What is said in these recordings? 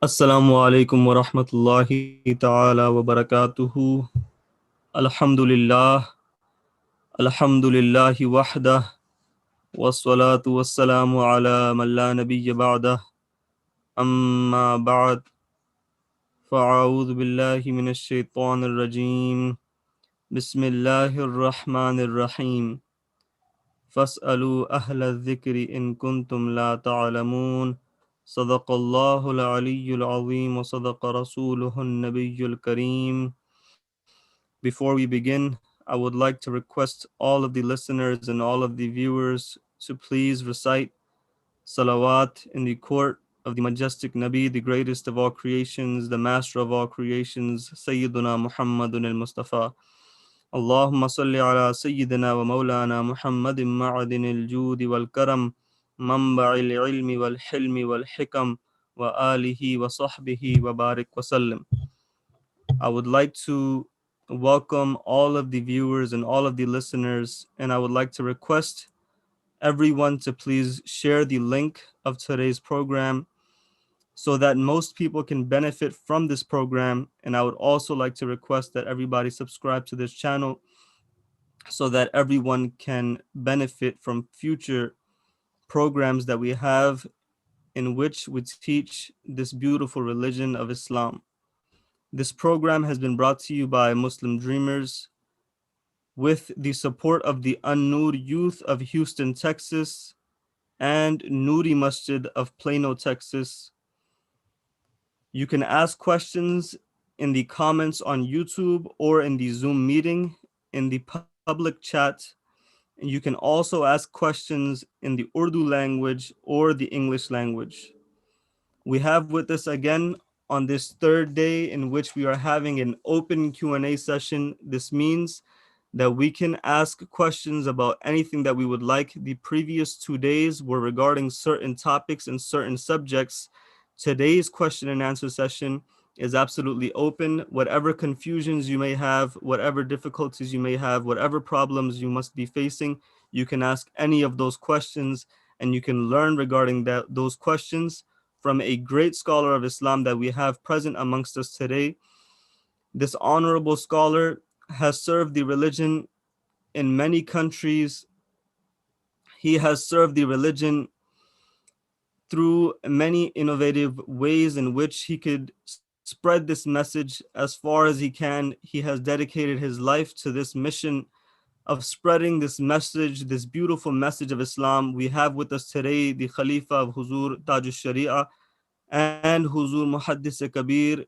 Assalamu alaikum wa rahmatullahi ta'ala wa barakatuhu. Alhamdulillah, alhamdulillahi wahdah, wassalatu wassalamu ala man la nabiyya ba'dah. Amma ba'd, fa'a'udhu billahi minash shaitanir rajim. Bismillahir rahmanir rahim. Fas'alu ahla dhikri in kuntum la ta'alamun. Sadaqallahu al-aliyyul azim wa sadaqa rasuluhu an-nabiyyul kareem. Before we begin, I would like to request all of the listeners and all of the viewers to please recite salawat in the court of the majestic Nabi, the greatest of all creations, the master of all creations, Sayyiduna Muhammadun al-Mustafa. Allahumma salli ala Sayyidina wa Mawlana Muhammadin ma'adin al-judi wal-karam, manba'il ilmi wal-hilmi wal-hikam, wa alihi wa sahbihi wa barik wa sallim. I would like to welcome all of the viewers and all of the listeners, and I would like to request everyone to please share the link of today's program so that most people can benefit from this program. And I would also like to request that everybody subscribe to this channel so that everyone can benefit from future programs that we have in which we teach this beautiful religion of Islam. This program has been brought to you by Muslim Dreamers with the support of the Al-Noor Youth of Houston, Texas, and Noori Masjid of Plano, Texas. You can ask questions in the comments on YouTube or in the Zoom meeting in the public chat. And you can also ask questions in the Urdu language or the English language. We have with us again on this third day in which we are having an open Q&A session. This means that we can ask questions about anything that we would like. The previous 2 days were regarding certain topics and certain subjects. Today's question and answer session is absolutely open. Whatever confusions you may have, whatever difficulties you may have, whatever problems you must be facing, you can ask any of those questions and you can learn regarding those questions from a great scholar of Islam that we have present amongst us today. This honorable scholar has served the religion in many countries. He has served the religion through many innovative ways in which he could spread this message as far as he can. He has dedicated his life to this mission of spreading this message, this beautiful message of Islam. We have with us today the Khalifah of Huzur Taj al-Shariah and Huzur Muhaddith Kabeer,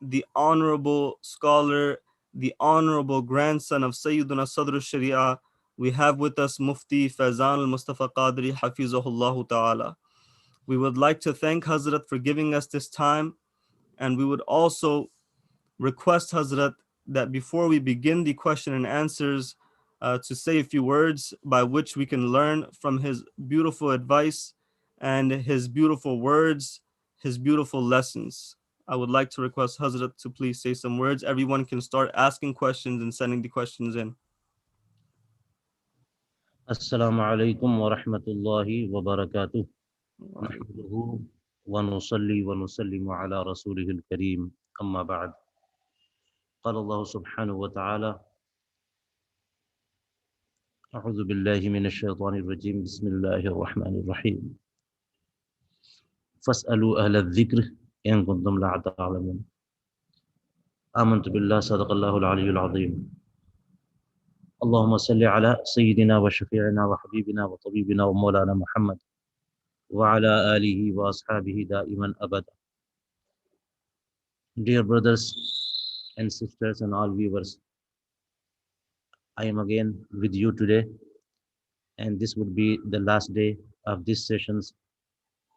the honorable scholar, the honorable grandson of Sayyiduna Sadr al-Shariah. We have with us Mufti Faizan al-Mustafa Qadiri, Hafizahullah Ta'ala. We would like to thank Hazrat for giving us this time, and we would also request Hazrat that before we begin the question and answers, to say a few words by which we can learn from his beautiful advice and his beautiful words, his beautiful lessons. I would like to request Hazrat to please say some words. Everyone can start asking questions and sending the questions in. السلام عليكم ورحمة الله وبركاته نحمده ونصلي ونسلم على رسوله الكريم أما بعد قال الله سبحانه وتعالى أعوذ بالله من الشيطان الرجيم بسم الله الرحمن الرحيم فاسألوا أهل الذكر إن كنتم لا تعلمون آمنت بالله صدق الله العلي العظيم اللهم صل على سيدنا وشفيعنا وحبيبنا وطبيبنا ومولانا محمد وعلى آله وأصحابه دائما أبدا. Dear brothers and sisters and all viewers, I am again with you today, and this would be the last day of these sessions,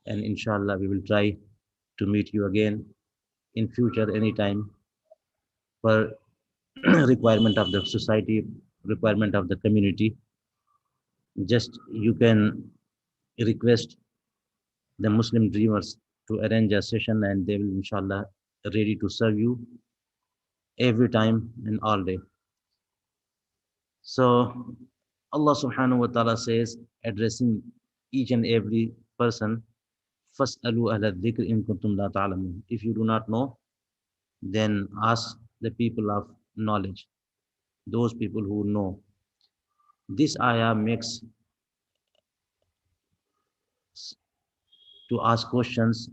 and inshallah we will try to meet you again in future anytime for requirement of the society, requirement of the community. Just you can request the Muslim dreamers to arrange a session, and they will inshallah ready to serve you every time and all day. So Allah subhanahu wa ta'ala says, addressing each and every person, فَاسْأَلُوا أَهْلَ الذِّكْرِ إِن كُنتُمْ لَا تَعْلَمُونَ. If you do not know, then ask the people of knowledge, those people who know. This ayah makes to ask questions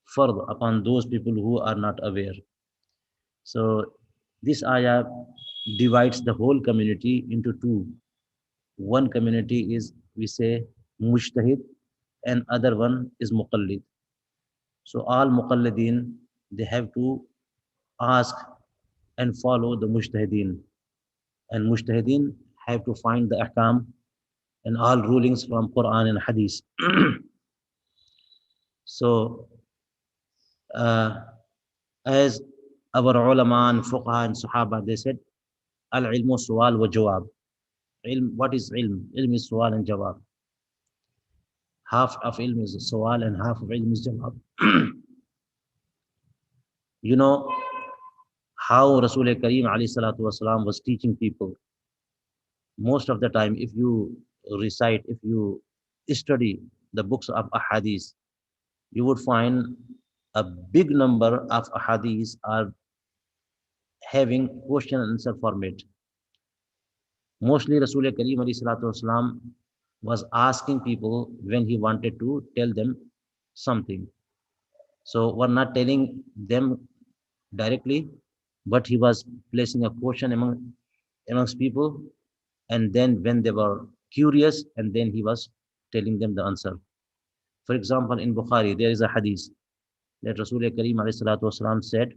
further upon those people who are not aware. So this ayah divides the whole community into two. One community is, we say, mujtahid, and other one is muqallid. So all muqallidin, they have to ask and follow the mujtahideen. And mujtahideen have to find the ahkam and all rulings from Quran and Hadith. So uh, as our ulama and fuqaha and sahaba, they said, al-ilmu suwal wa jawab. Ilm, what is ilm? Ilm is suwal and jawab. Half of ilm is suwal and half of ilm is jawab. You know how Rasul Kareem alayhi salatu wasalam was teaching people. Most of the time, if you recite, if you study the books of ahadith, you would find a big number of ahadith are having question and answer format. Mostly Rasul Kareem alayhi salatu wasalam was asking people when he wanted to tell them something. So we're not telling them directly, but he was placing a question amongst people, and then when they were curious, and then he was telling them the answer. For example, in Bukhari, there is a hadith that Rasul Kareem alayhi salatu wasalam said,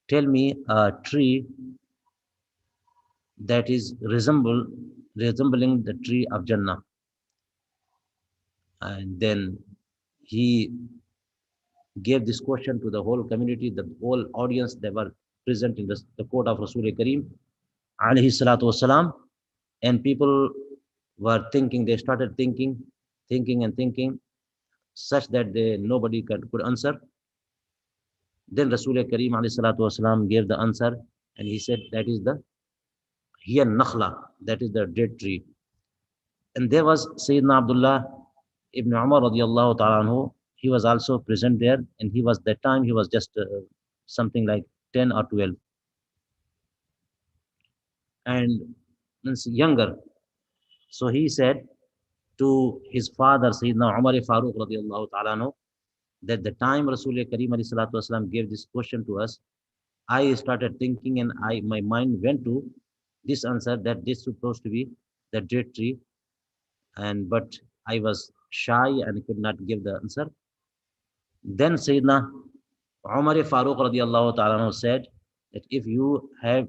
"Tell me a tree that is resembling the tree of Jannah." And then he gave this question to the whole community, the whole audience that were present in the court of Rasul Kareem alayhi salatu wasalam. And people were thinking, they started thinking and thinking, such that nobody could answer. Then Rasul Kareem alayhi salatu wasalam gave the answer, and he said, that is the hiya nakhla, that is the date tree. And there was Sayyidina Abdullah ibn Umar radiallahu ta'ala anhu. He was also present there, and he was, that time he was just something like 10 or 12, and means younger. So he said to his father, Sayyidina Umar Farooq radiallahu ta'ala anhu, that the time Rasul Kareem alayhi salatu wasalam gave this question to us, I started thinking, and my mind went to this answer, that this supposed to be the date tree, and but I was shy and could not give the answer. Then Sayyidina Umar Farooq radiallahu ta'ala anhu said that if you have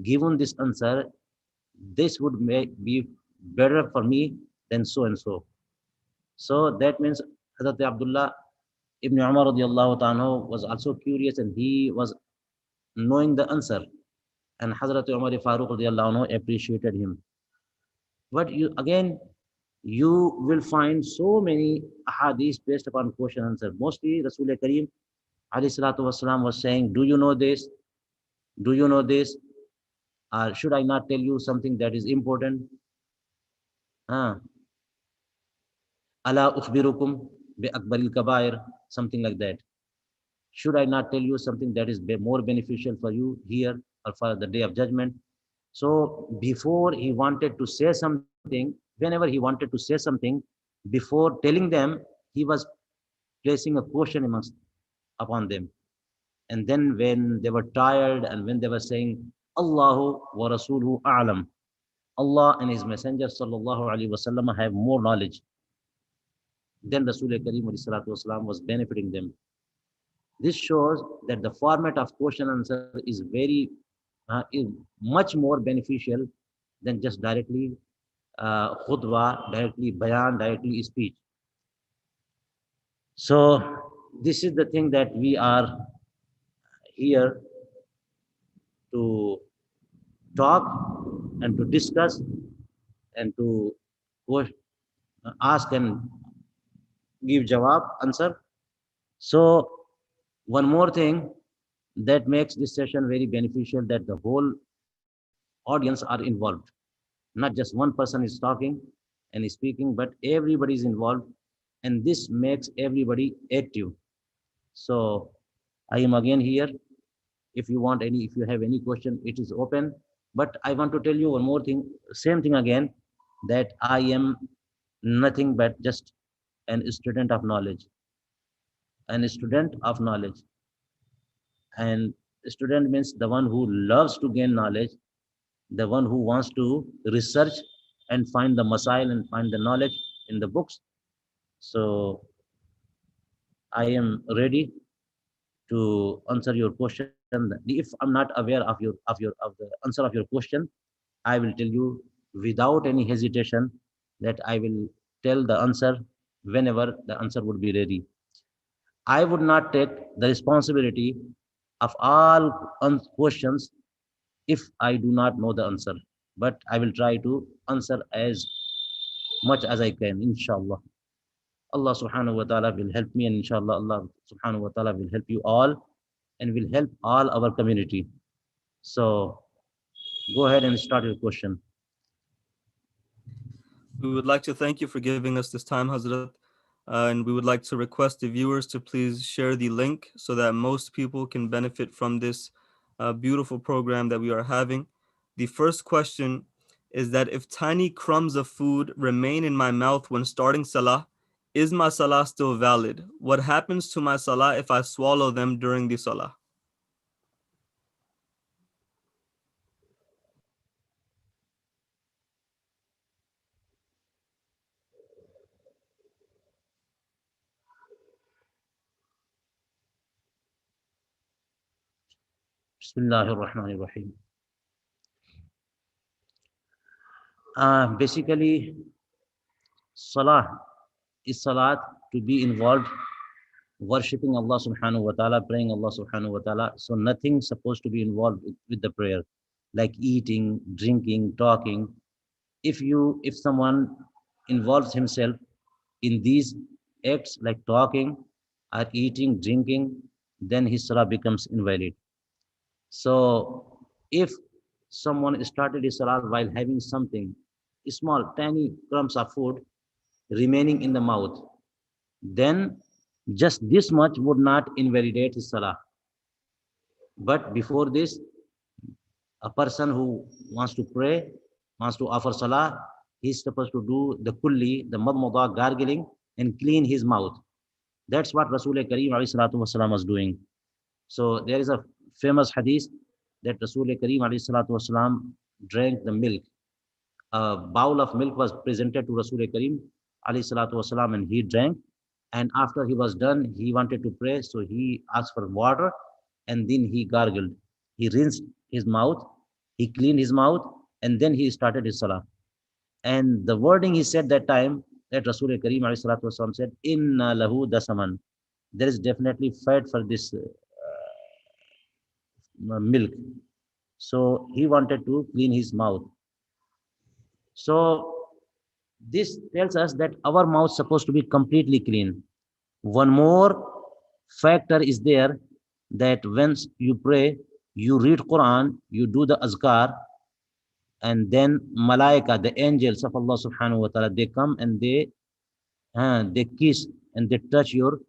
given this answer, this would be better for me than so and so. So that means Hazrat Abdullah ibn Umar radiallahu ta'ala was also curious, and he was knowing the answer. And Hazrat Umar Farooq radiallahu anhu appreciated him. But you again, you will find so many hadiths based upon question and answer. Mostly Rasul Kareem alayhi salatu wasalam was saying, do you know this? Do you know this? Or should I not tell you something that is important? Ah, Ala ukhbirukum bi akbaril kabair, something like that. Should I not tell you something that is more beneficial for you here or for the day of judgment? So before he wanted to say something, whenever he wanted to say something, before telling them, he was placing a question upon them. And then when they were tired, and when they were saying, Allahu wa Rasuluhu a'lam, Allah and His Messenger sallallahu alaihi wasallam have more knowledge, then Rasul Kareem wasalam was benefiting them. This shows that the format of question and answer is much more beneficial than just directly khutbah, directly bayan, directly speech. So this is the thing that we are here to talk and to discuss and to ask and give jawab, answer. So one more thing that makes this session very beneficial, that the whole audience are involved. Not just one person is talking, and speaking, but everybody is involved, and this makes everybody active. So I am again here. If you want any, if you have any question, it is open. But I want to tell you one more thing, same thing again, that I am nothing but just an student of knowledge, an student of knowledge. And student means the one who loves to gain knowledge, the one who wants to research and find the masail and find the knowledge in the books. So I am ready to answer your question. If I'm not aware of of the answer of your question, I will tell you without any hesitation that I will tell the answer whenever the answer would be ready. I would not take the responsibility of all questions if I do not know the answer, but I will try to answer as much as I can, inshallah. Allah subhanahu wa ta'ala will help me, and inshallah, Allah subhanahu wa ta'ala will help you all and will help all our community. So go ahead and start your question. We would like to thank you for giving us this time, Hazrat. And we would like to request the viewers to please share the link so that most people can benefit from this beautiful program that we are having. The first question is that if tiny crumbs of food remain in my mouth when starting salah, is my salah still valid? What happens to my salah if I swallow them during the salah? Bismillahir Rahmanir Rahim. Basically, salah is salat to be involved worshipping Allah subhanahu wa ta'ala, praying Allah subhanahu wa ta'ala. So nothing supposed to be involved with the prayer, like eating, drinking, talking. If someone involves himself in these acts like talking or eating, drinking, then his salah becomes invalid. So if someone started his salah while having something small, tiny crumbs of food remaining in the mouth, then just this much would not invalidate his salah. But before this, a person who wants to pray, wants to offer salah, he's supposed to do the kulli, the madmada, gargling, and clean his mouth. That's what Rasul Kareem والسلام, was doing. So there is a famous hadith that Rasul Kareem والسلام, drank the milk. A bowl of milk was presented to Rasul Kareem والسلام, and he drank. And after he was done, he wanted to pray, so he asked for water, and then he gargled. He rinsed his mouth, he cleaned his mouth, and then he started his salah. And the wording he said that time, that Rasul Kareem والسلام, said, Inna lahu dasaman. There is definitely fat for this milk. So he wanted to clean his mouth. So this tells us that our mouth is supposed to be completely clean. One more factor is there, that once you pray, you read Quran, you do the azkar, and then malaika, the angels of Allah subhanahu wa ta'ala, they come and they kiss and they touch your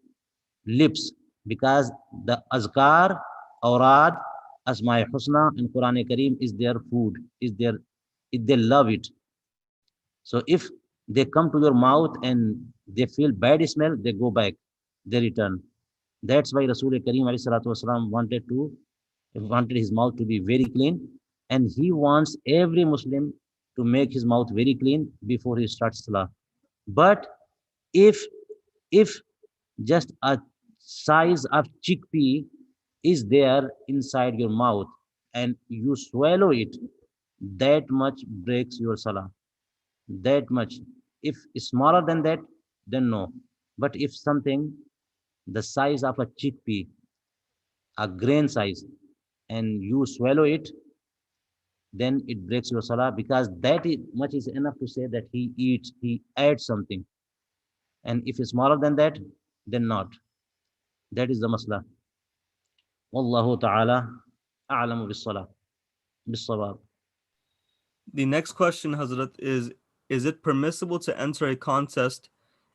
lips, because the azkar, awrad, asma husna in Quran Kareem is their food, is their, they love it. So if they come to your mouth and they feel bad smell, they go back, they return. That's why Rasul Kareem والسلام, wanted his mouth to be very clean, and he wants every Muslim to make his mouth very clean before he starts salah. But if if just a size of chickpea is there inside your mouth and you swallow it, that much breaks your salah. That much. If smaller than that, then no. But if something the size of a chickpea, a grain size, and you swallow it, then it breaks your salah, because that is much is enough to say that he eats, he adds something. And if it's smaller than that, then not. That is the masla. Wallahu ta'ala a'lamu bis-salah, bis-sawab. The next question, Hazrat, is is it permissible to enter a contest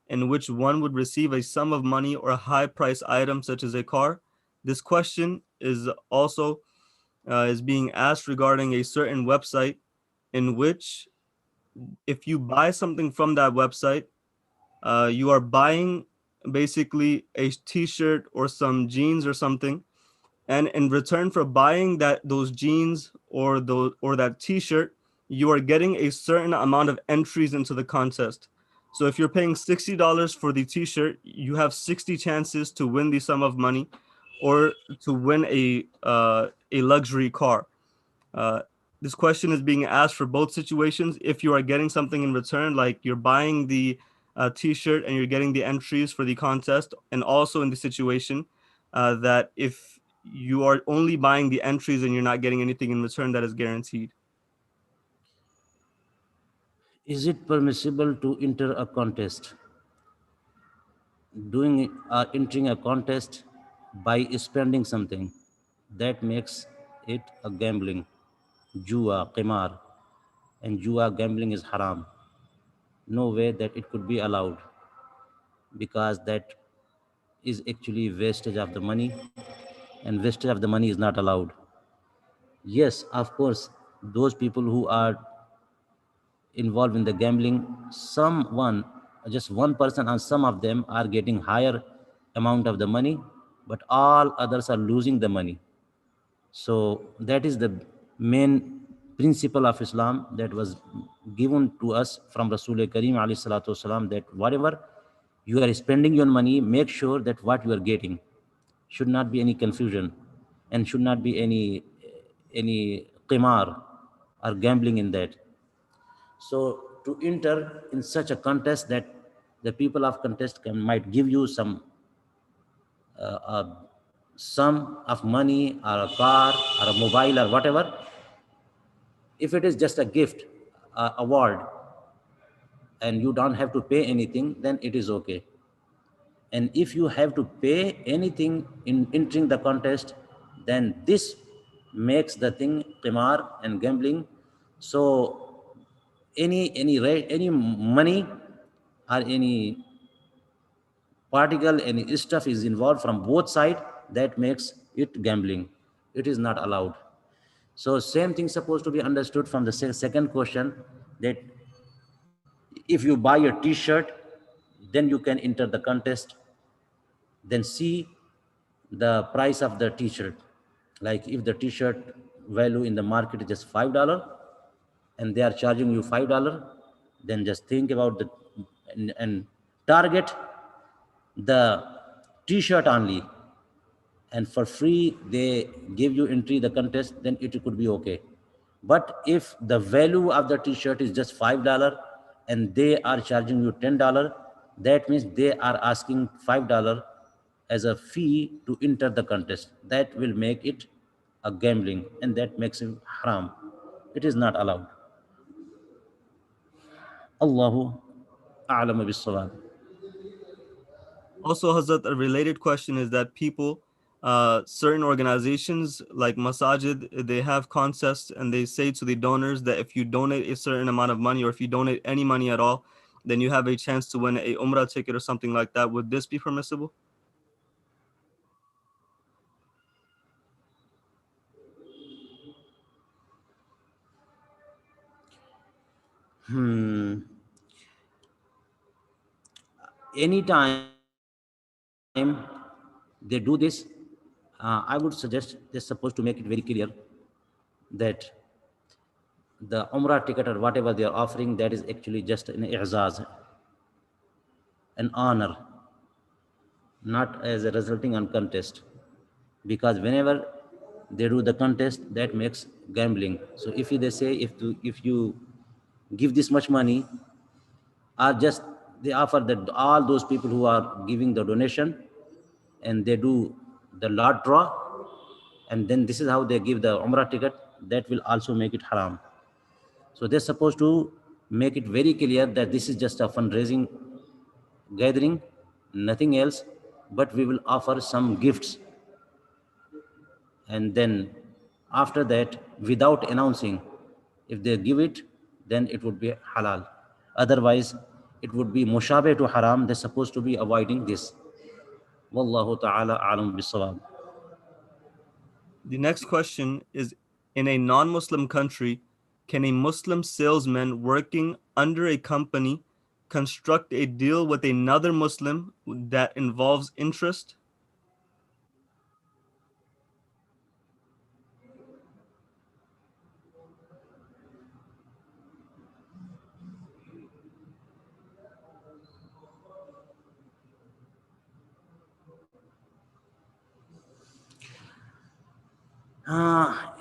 in which one would receive a sum of money or a high price item such as a car? This question is also is being asked regarding a certain website in which if you buy something from that website, you are buying basically a t-shirt or some jeans or something, and in return for buying those jeans or that t-shirt, you are getting a certain amount of entries into the contest. So if you're paying $60 for the t-shirt, you have 60 chances to win the sum of money or to win a luxury car. uh, this question is being asked for both situations. If you are getting something in return, like you're buying the t-shirt and you're getting the entries for the contest, and also in the situation that if you are only buying the entries and you're not getting anything in return that is guaranteed. Is it permissible to enter a contest? Doing entering a contest by spending something, that makes it a gambling, jua, qimar, and jua gambling is haram. No way that it could be allowed, because that is actually wastage of the money, and wastage of the money is not allowed. Yes, of course, those people who are involved in the gambling, someone, just one person, and some of them are getting higher amount of the money, but all others are losing the money. So that is the main principle of Islam that was given to us from Rasul Kareem alayhi salatu wasalam, that whatever you are spending your money, make sure that what you are getting should not be any confusion, and should not be any qimar or gambling in that. So to enter in such a contest, that the people of contest might give you some a sum of money or a car or a mobile or whatever. If it is just a gift, award, and you don't have to pay anything, then it is okay. And if you have to pay anything in entering the contest, then this makes the thing qimar and gambling. So any money or any particle, any stuff is involved from both sides, that makes it gambling. It is not allowed. So same thing supposed to be understood from the second question, that if you buy a t-shirt, then you can enter the contest. Then see the price of the t-shirt. Like if the t-shirt value in the market is just $5, and they are charging you $5, then just think about the and target the t-shirt only, and for free they give you entry the contest, then it could be okay. But if the value of the t-shirt is just $5 and they are charging you $10, that means they are asking $5 as a fee to enter the contest. That will make it a gambling, and that makes it haram. It is not allowed. Allahu a'lamu bis-sawab. Also, Hazrat, a related question is that people, certain organizations like Masajid, they have contests and they say to the donors that if you donate a certain amount of money or if you donate any money at all, then you have a chance to win a Umrah ticket or something like that. Would this be permissible? Hmm. Anytime they do this, I would suggest they're supposed to make it very clear that the Umrah ticket or whatever they are offering, that is actually just an i'zaz, an honor, not as a resulting on contest. Because whenever they do the contest, that makes gambling. So if they say, if you give this much money, or just they offer that all those people who are giving the donation, and they do the lot draw, and then this is how they give the Umrah ticket, that will also make it haram. So they're supposed to make it very clear that this is just a fundraising gathering, nothing else, but we will offer some gifts. And then after that, without announcing, if they give it, then it would be halal. Otherwise, it would be mushabeh to haram. They're supposed to be avoiding this. Wallahu ta'ala alam bisawab. The next question is, in a non Muslim country, can a Muslim salesman working under a company construct a deal with another Muslim that involves interest?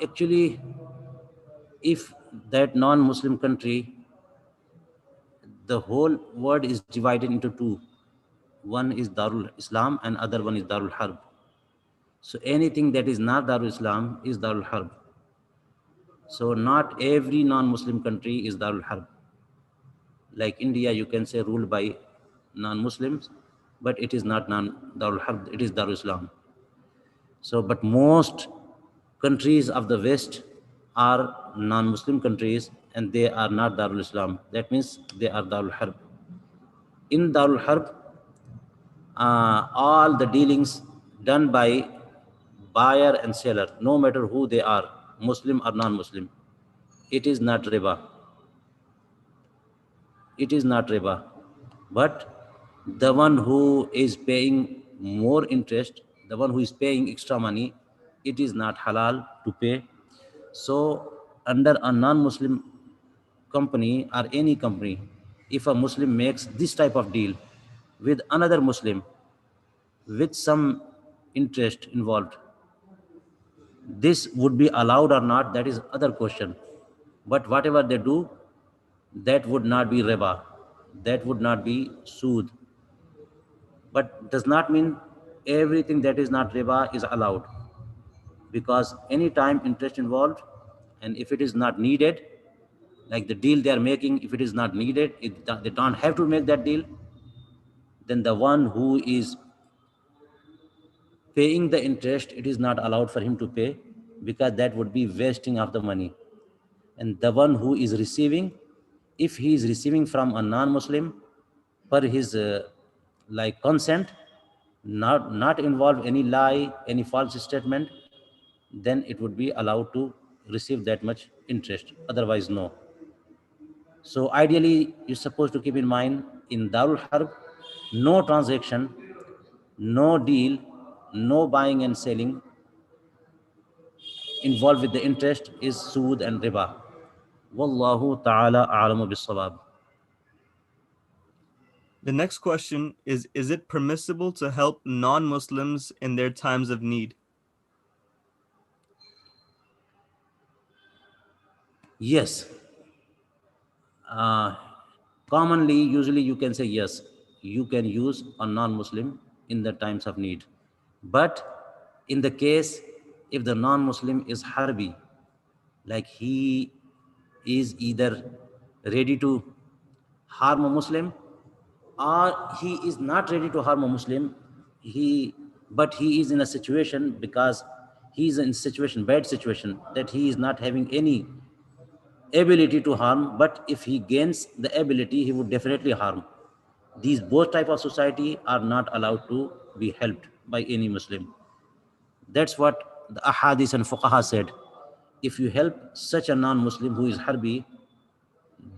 Actually, if that non-Muslim country, the whole world is divided into two. One is Darul Islam and other one is Darul Harb. So anything that is not Darul Islam is Darul Harb. So not every non-Muslim country is Darul Harb. Like India, you can say ruled by non-Muslims, but it is not Darul Harb, it is Darul Islam. So, but most countries of the West are non-Muslim countries and they are not Darul Islam. That means they are Darul Harb. In Darul Harb, all the dealings done by buyer and seller, no matter who they are, Muslim or non-Muslim, it is not riba. It is not riba. But the one who is paying more interest, the one who is paying extra money, it is not halal to pay. So, under a non-Muslim company or any company, if a Muslim makes this type of deal with another Muslim with some interest involved, this would be allowed or not, that is other question. But whatever they do, that would not be riba, that would not be sood. But does not mean everything that is not riba is allowed, because any time interest involved, and if it is not needed, like the deal they are making, if it is not needed, they don't have to make that deal, then the one who is paying the interest, it is not allowed for him to pay, because that would be wasting of the money. And the one who is receiving, if he is receiving from a non-Muslim per his like consent, not involve any lie, any false statement, then it would be allowed to receive that much interest. Otherwise, no. So ideally, you're supposed to keep in mind in Darul Harb, no transaction, no deal, no buying and selling involved with the interest is sood and riba. Wallahu ta'ala a'lamu bis-sawab. The next question is it permissible to help non Muslims in their times of need? Yes. Uh, Commonly, usually you can say yes, you can use a non-Muslim in the times of need. But in the case if the non-Muslim is harbi, like he is either ready to harm a Muslim or he is not ready to harm a Muslim, but he is in a situation, because he is in situation, bad situation, that he is not having any ability to harm, but if he gains the ability, he would definitely harm. These both type of society are not allowed to be helped by any Muslim. That's what the ahadith and fuqaha said. If you help such a non-Muslim who is harbi,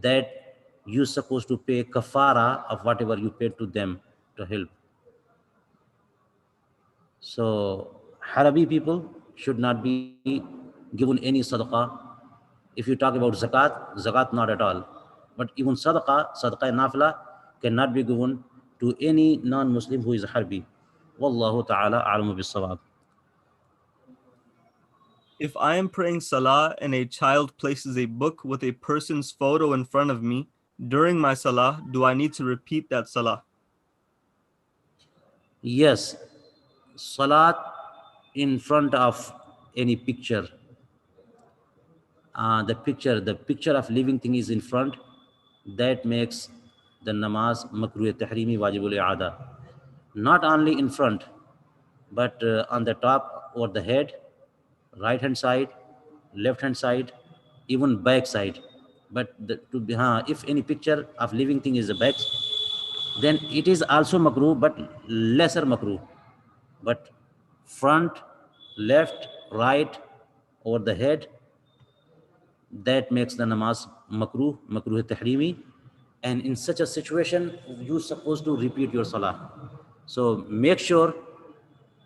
that you're supposed to pay kafara of whatever you paid to them to help. So Harabi people should not be given any sadaqah. If you talk about zakat not at all. But even sadaqah nafla cannot be given to any non-Muslim who is harbi. Wallahu ta'ala a'lamu bis-sawab. If I am praying salah and a child places a book with a person's photo in front of me during my salah, do I need to repeat that salah? Yes, salat in front of any picture, the picture of living thing is in front, that makes the namaz makruh tahrimi wajibul i'ada. Not only in front, but on the top or the head, right hand side, left hand side, even back side. But if any picture of living thing is a back, then it is also makruh, but lesser makruh. But front, left, right, over the head, that makes the namaz makruh tahrimi. And in such a situation, you're supposed to repeat your salah. So make sure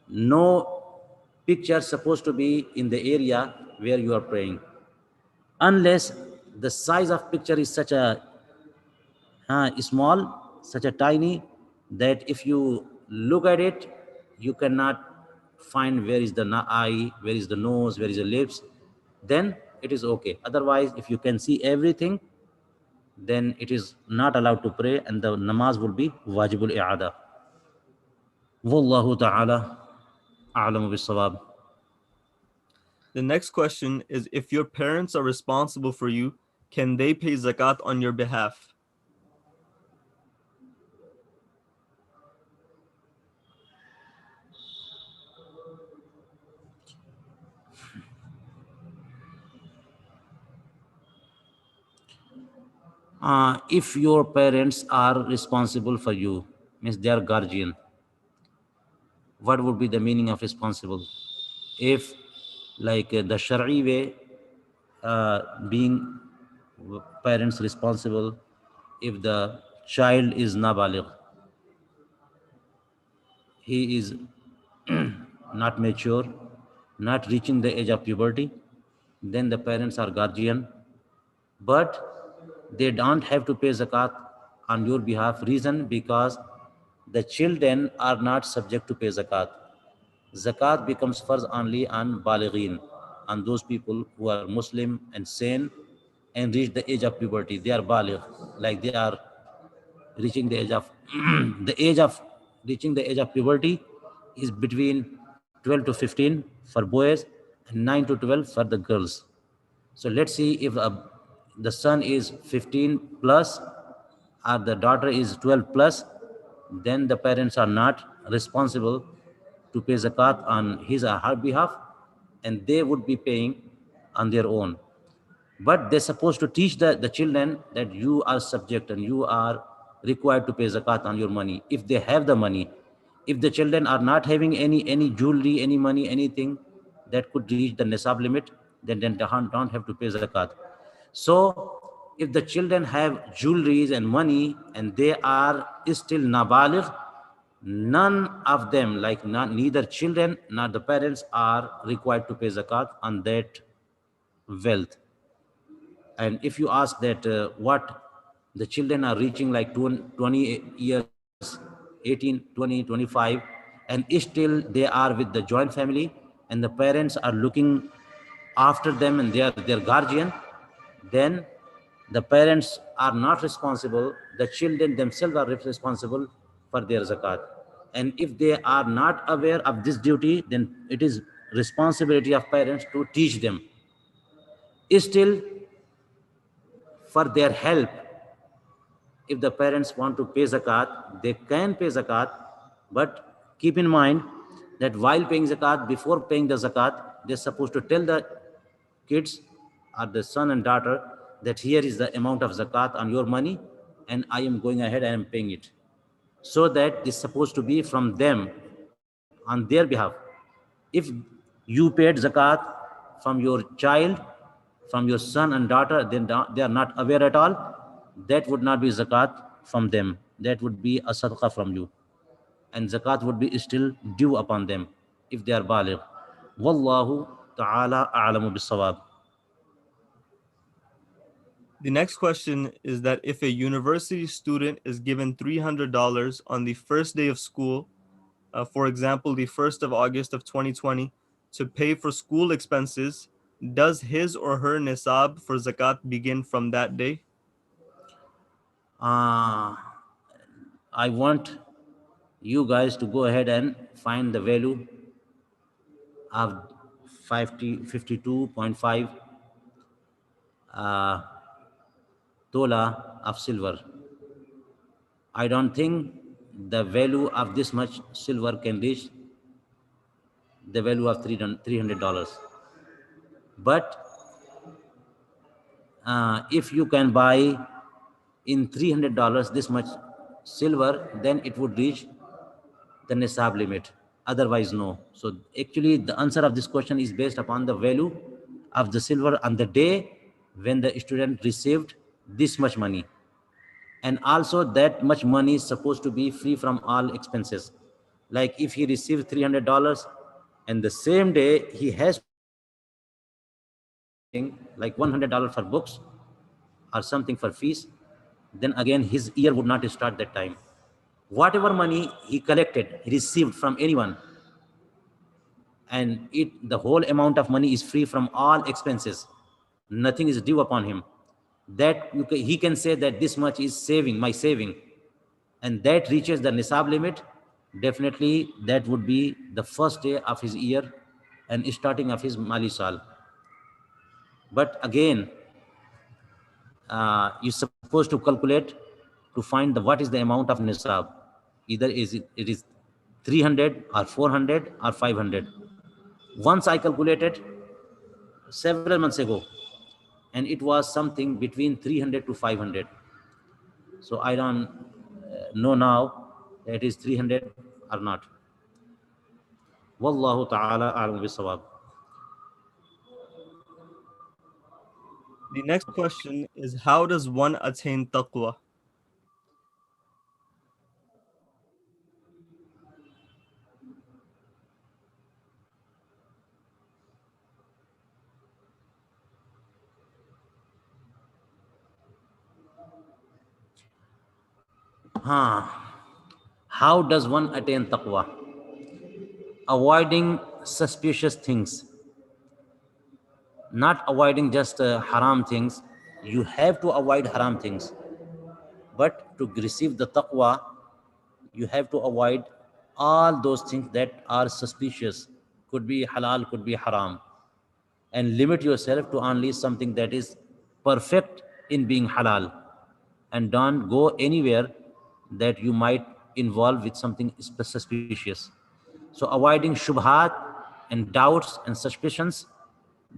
no picture supposed to be in the area where you are praying, unless the size of picture is such a small, such a tiny, that if you look at it, you cannot find where is the eye, where is the nose, where is the lips, then it is okay. Otherwise, if you can see everything, then it is not allowed to pray, and the namaz will be wajibul i'ada. Wallahu ta'ala a'lamu bis-sawab. The next question is, if your parents are responsible for you, can they pay zakat on your behalf? If your parents are responsible for you, means they are guardian, what would be the meaning of responsible? If, like, the Shari way, being parents responsible, if the child is nabaligh, he is not mature, not reaching the age of puberty, then the parents are guardian, but they don't have to pay zakat on your behalf. Reason, because the children are not subject to pay zakat. Zakat becomes farz only on balighin, on those people who are Muslim and sane and reach the age of puberty. They are baligh, like they are reaching the age of the age of reaching the age of puberty is between 12 to 15 for boys and 9 to 12 for the girls. So let's see if the son is 15 plus or the daughter is 12 plus, then the parents are not responsible to pay zakat on his or her behalf, and they would be paying on their own. But they're supposed to teach the children that you are subject and you are required to pay zakat on your money if they have the money. If the children are not having any jewelry, any money, anything that could reach the nisab limit, then they don't have to pay zakat. So if the children have jewelries and money and they are still nabaligh, none of them, like neither children nor the parents, are required to pay zakat on that wealth. And if you ask that what the children are reaching, like 20 years, 18, 20, 25, and still they are with the joint family, and the parents are looking after them and they are their guardian, then the parents are not responsible. The children themselves are responsible for their zakat. And if they are not aware of this duty, then it is responsibility of parents to teach them. Still, for their help, if the parents want to pay zakat, they can pay zakat, but keep in mind that while paying zakat, before paying the zakat, they're supposed to tell the kids or the son and daughter that here is the amount of zakat on your money, and I am going ahead and I am paying it. So that it's supposed to be from them on their behalf. If you paid zakat from your child, from your son and daughter, then they are not aware at all, that would not be zakat from them. That would be a sadaqah from you. And zakat would be still due upon them if they are baligh. Wallahu ta'ala a'lamu bis-sawab. The next question is that if a university student is given $300 on the first day of school, for example, the 1st of August of 2020, to pay for school expenses, does his or her nisab for zakat begin from that day? Uh, I want you guys to go ahead and find the value of 52.5 uh, tola of silver. I don't think the value of this much silver can reach the value of $300. But if you can buy in $300 this much silver, then it would reach the nisab limit. Otherwise, no. So actually, the answer of this question is based upon the value of the silver on the day when the student received this much money. And also, that much money is supposed to be free from all expenses. Like if he received $300 and the same day he has to spend something like $100 for books or something for fees, then again his year would not start that time. Whatever money he collected, he received from anyone, and the whole amount of money is free from all expenses, nothing is due upon him, that he can say that this much is saving, my saving, and that reaches the nisab limit, definitely that would be the first day of his year and starting of his mali sal. But again, you're supposed to calculate to find what is the amount of nisab. Either it is 300 or 400 or 500. Once I calculated several months ago, and it was something between 300 to 500. So I don't know now that it is 300 or not. Wallahu ta'ala a'lam bisawab. The next question is, how does one attain taqwa? Huh. How does one attain taqwa? Avoiding suspicious things, not avoiding just haram things. You have to avoid haram things, but to receive the taqwa, you have to avoid all those things that are suspicious, could be halal, could be haram, and limit yourself to only something that is perfect in being halal, and don't go anywhere that you might involve with something suspicious. So avoiding shubhat and doubts and suspicions,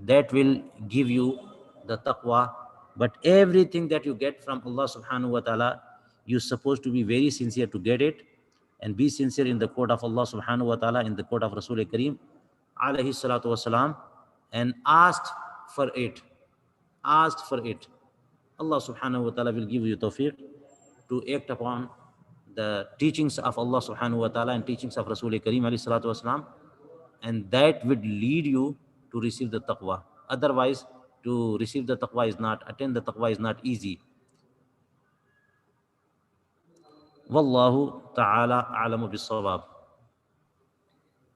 that will give you the taqwa. But everything that you get from Allah subhanahu wa ta'ala, you're supposed to be very sincere to get it, and be sincere in the court of Allah subhanahu wa ta'ala, in the court of Rasul Kareem alayhi salatu wasalam, and asked for it. Allah subhanahu wa ta'ala will give you tawfiq to act upon the teachings of Allah subhanahu wa ta'ala and teachings of Rasul Kareem alayhi salatu wasalam, and that would lead you to receive the taqwa. Otherwise, to receive the taqwa is not, attain the taqwa is not easy. Wallahu ta'ala a'lamu bis-sawab.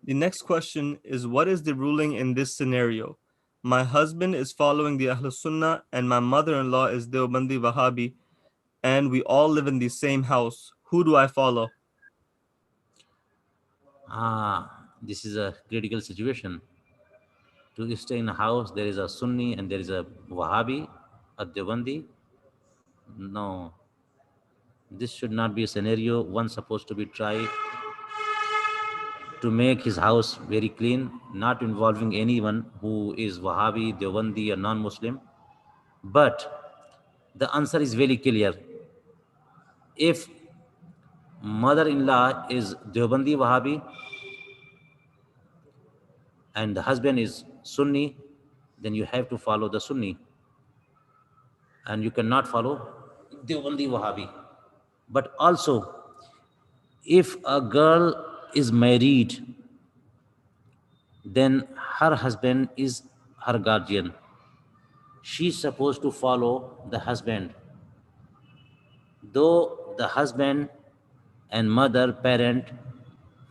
The next question is, what is the ruling in this scenario? My husband is following the Ahl Sunnah and my mother-in-law is Deobandi Wahhabi, and we all live in the same house. Who do I follow? This is a critical situation. To stay in a house, there is a Sunni and there is a Wahhabi, a Deobandi. No, this should not be a scenario. One supposed to be try to make his house very clean, not involving anyone who is Wahhabi, Deobandi, or non-Muslim. But the answer is very clear. If mother-in-law is Deobandi Wahhabi and the husband is Sunni, then you have to follow the Sunni, and you cannot follow Deobandi Wahhabi. But also, if a girl is married, then her husband is her guardian. She's supposed to follow the husband. Though the husband and mother, parent,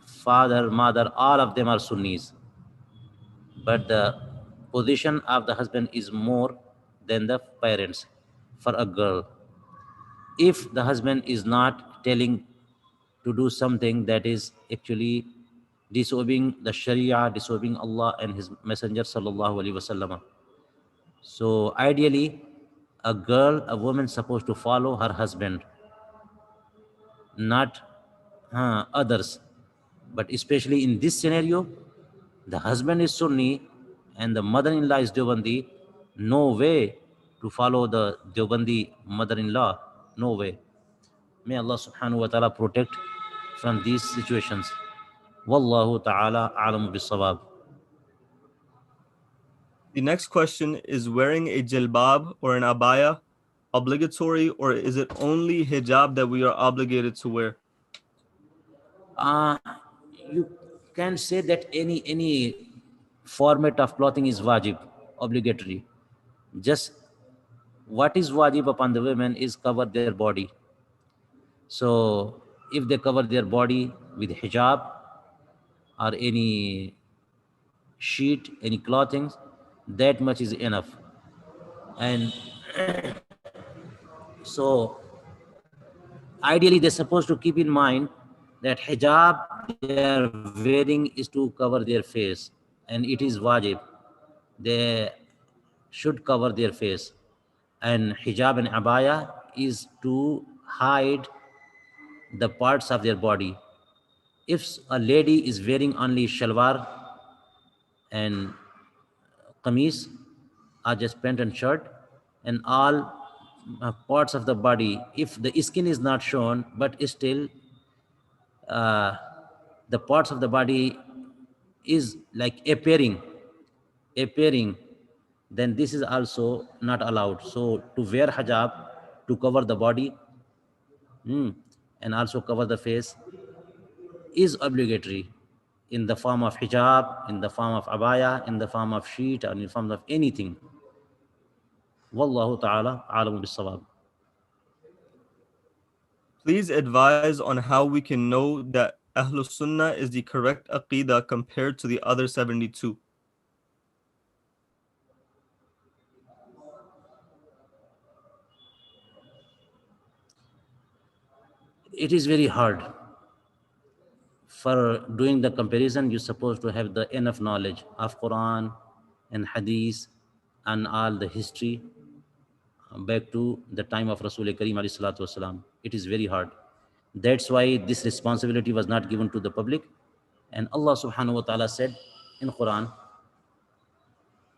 father, mother, all of them are Sunnis, but the position of the husband is more than the parents for a girl. If the husband is not telling to do something that is actually disobeying the Sharia, disobeying Allah and His Messenger sallallahu alaihi wasallam, so ideally, a woman supposed to follow her husband, not others. But especially in this scenario, the husband is Sunni and the mother-in-law is Deobandi. No way to follow the Deobandi mother-in-law. No way. May Allah subhanahu wa ta'ala protect from these situations. Wallahu ta'ala alamu bis-sawab. The next question is wearing a jilbab or an abaya obligatory, or is it only hijab that we are obligated to wear? Uh, you can say that any format of clothing is wajib, obligatory. Just what is wajib upon the women is cover their body. So if they cover their body with hijab or any sheet, any clothing, that much is enough. And so ideally they're supposed to keep in mind that hijab they are wearing is to cover their face, and it is wajib. They should cover their face. And hijab and abaya is to hide the parts of their body. If a lady is wearing only shalwar and qameez, or just pant and shirt, and all parts of the body, if the skin is not shown but still uh, the parts of the body is like appearing, then this is also not allowed. So to wear hijab to cover the body, and also cover the face is obligatory in the form of hijab, in the form of abaya, in the form of sheet, or in the form of anything. Wallahu ta'ala alamu bis-sawab. Please advise on how we can know that Ahlus Sunnah is the correct aqidah compared to the other 72. It is very hard. For doing the comparison, you're supposed to have the enough knowledge of Quran and Hadith and all the history back to the time of Rasul Kareem alayhi salatu wasalam. It is very hard. That's why this responsibility was not given to the public. And Allah subhanahu wa ta'ala said in Quran,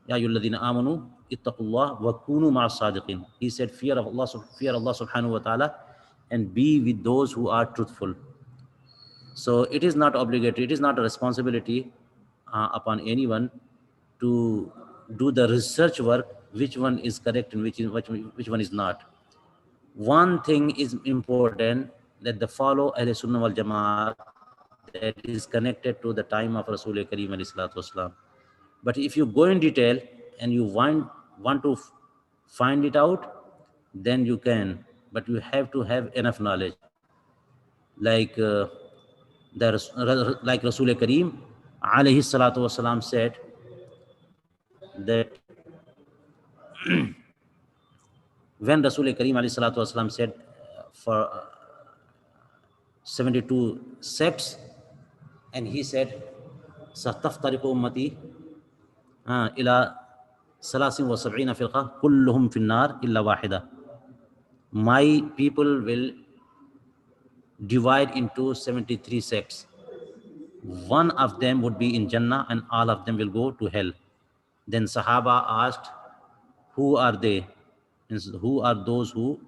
Ya ayyuhalladhina amanu ittaqullah wa kunu ma'as sadiqin. He said, fear Allah subhanahu wa ta'ala and be with those who are truthful. So it is not obligatory, it is not a responsibility upon anyone to do the research work, which one is correct and which one is not. One thing is important, that the follow Ahl Sunnah wal Jama'at that is connected to the time of Rasul Kareem alayhi salatu wasalam. But if you go in detail and you want to find it out, then you can, but you have to have enough knowledge. Like like Rasul Kareem alayhi salatu wasalam said that when Rasul Kareem alayhi salatu wasalam said for 72 sects, and he said, "Sataftariqu ummati ila salasin wa sab'ina firqa, kulluhum finnar illa wahida." My people will divide into 73 sects. One of them would be in Jannah and all of them will go to hell. Then Sahaba asked, who are they? Means, who are those who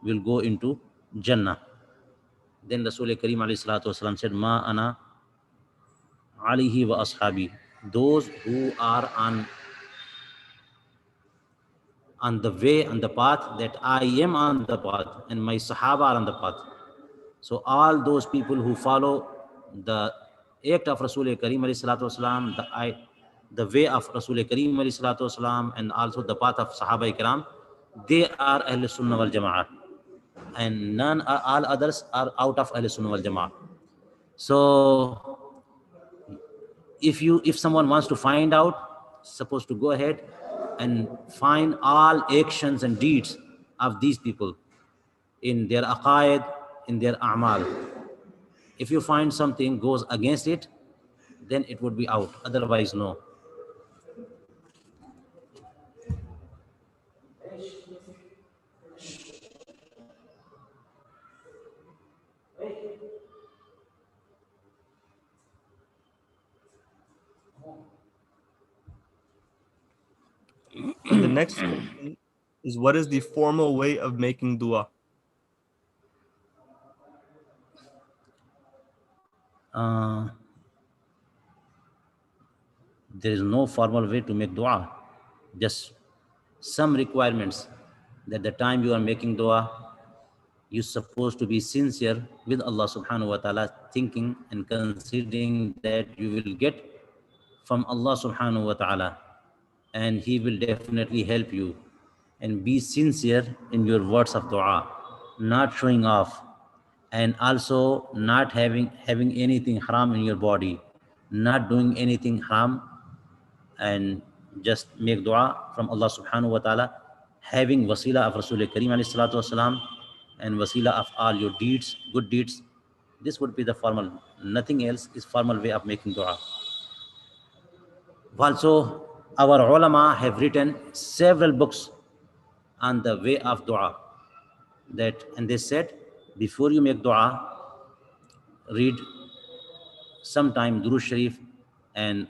will go into Jannah? Then Rasul Kareem alayhi salatu wasalam said, Ma ana alihi wa ashabi. Those who are on the way, on the path that I am on the path and my Sahaba are on the path. So all those people who follow the act of Rasul Kareem alayhi salatu wasalam, the way of Rasul Kareem alayhi salatu wasalam, and also the path of Sahaba Ikram, they are Ahl Sunnah wal Jama'ah. And all others are out of Ahl Sunnah wal Jama'ah. So if someone wants to find out, supposed to go ahead and find all actions and deeds of these people in their aqaid, in their a'mal. If you find something goes against it, then it would be out. Otherwise, no. And the next question is what is the formal way of making dua? Uh, there is no formal way to make dua. Just some requirements that the time you are making dua, you're supposed to be sincere with Allah subhanahu wa ta'ala, thinking and considering that you will get from Allah subhanahu wa ta'ala, and He will definitely help you. And be sincere in your words of dua, not showing off, and also not having anything haram in your body, not doing anything haram, and just make dua from Allah subhanahu wa ta'ala, having wasila of Rasul Kareem alayhi salatu wasalam, and wasila of all your deeds, good deeds. This would be the formal. Nothing else is formal way of making dua. Also, our ulama have written several books on the way of dua. That and they said, before you make dua, read sometime Durood Sharif and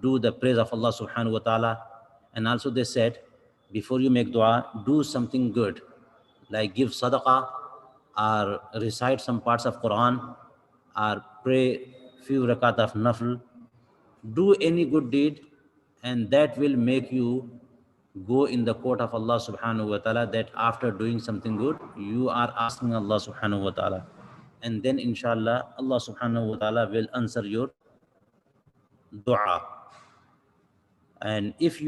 do the praise of Allah subhanahu wa ta'ala. And also they said, before you make dua, do something good, like give sadaqah or recite some parts of Quran or pray few rakat of nafl. Do any good deed, and that will make you go in the court of Allah subhanahu wa ta'ala, that after doing something good, you are asking Allah subhanahu wa ta'ala. And then inshallah, Allah subhanahu wa ta'ala will answer your dua. And if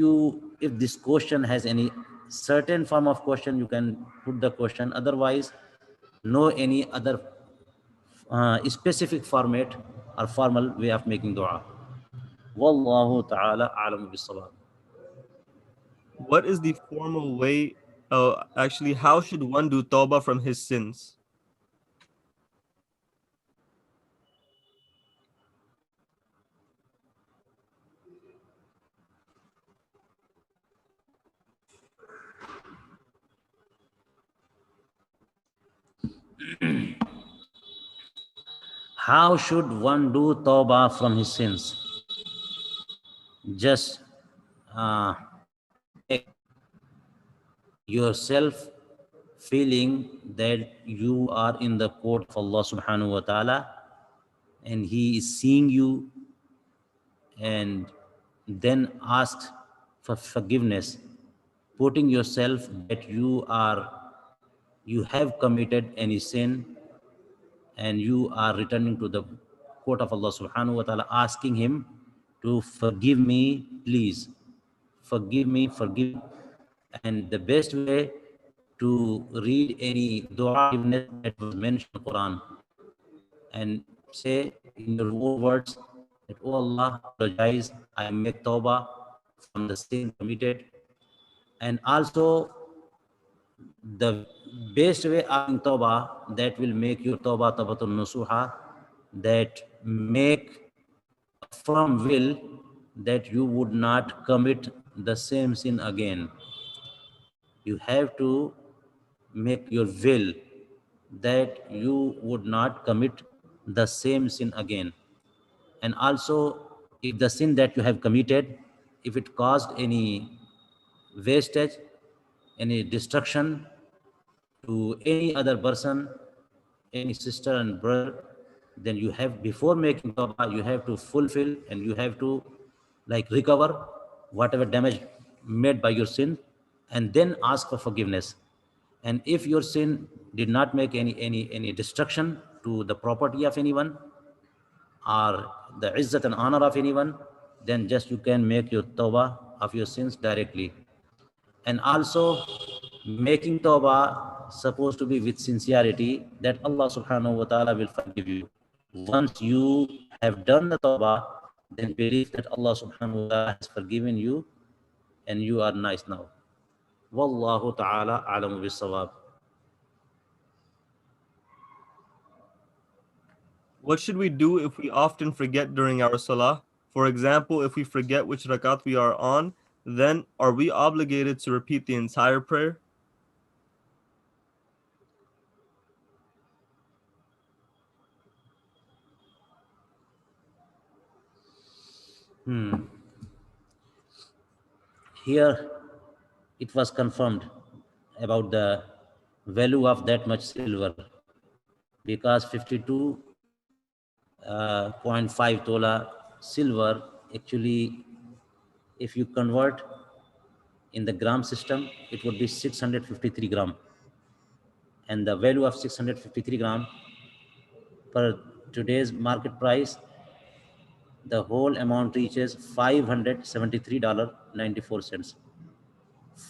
this question has any certain form of question, you can put the question. Otherwise, no any other specific format or formal way of making dua. Wallahu ta'ala a'lamu bis-sawab. What is the formal way? Actually, how should one do tawbah from his sins? How should one do tawbah from his sins? Just make yourself feeling that you are in the court of Allah subhanahu wa ta'ala, and He is seeing you, and then ask for forgiveness, putting yourself that you have committed any sin, and you are returning to the court of Allah subhanahu wa ta'ala, asking Him to forgive me, please. Forgive me, forgive me. And the best way to read any dua forgiveness that was mentioned in the Quran, and say in your own words that, oh Allah, apologize, I make tawbah from the sin committed. And also, the best way of tawbah that will make your tawbah tawbatul nusuha, that make a firm will that you would not commit the same sin again. You have to make your will that you would not commit the same sin again. And also, if the sin that you have committed, if it caused any wastage, any destruction to any other person, any sister and brother, then you have, before making tawbah, you have to fulfill and you have to like recover whatever damage made by your sin, and then ask for forgiveness. And if your sin did not make any destruction to the property of anyone or the izzat and honor of anyone, then just you can make your tawbah of your sins directly. And also, making tawbah supposed to be with sincerity, that Allah subhanahu wa ta'ala will forgive you. Once you have done the tawbah, then believe that Allah subhanahu wa ta'ala has forgiven you and you are nice now. Wallahu ta'ala a'lamu bis-sawab. What should we do if we often forget during our salah? For example, if we forget which rakat we are on, then are we obligated to repeat the entire prayer? Here it was confirmed about the value of that much silver, because 52.5 tola silver actually, if you convert in the gram system, it would be 653 gram, and the value of 653 gram per today's market price, the whole amount reaches $573.94.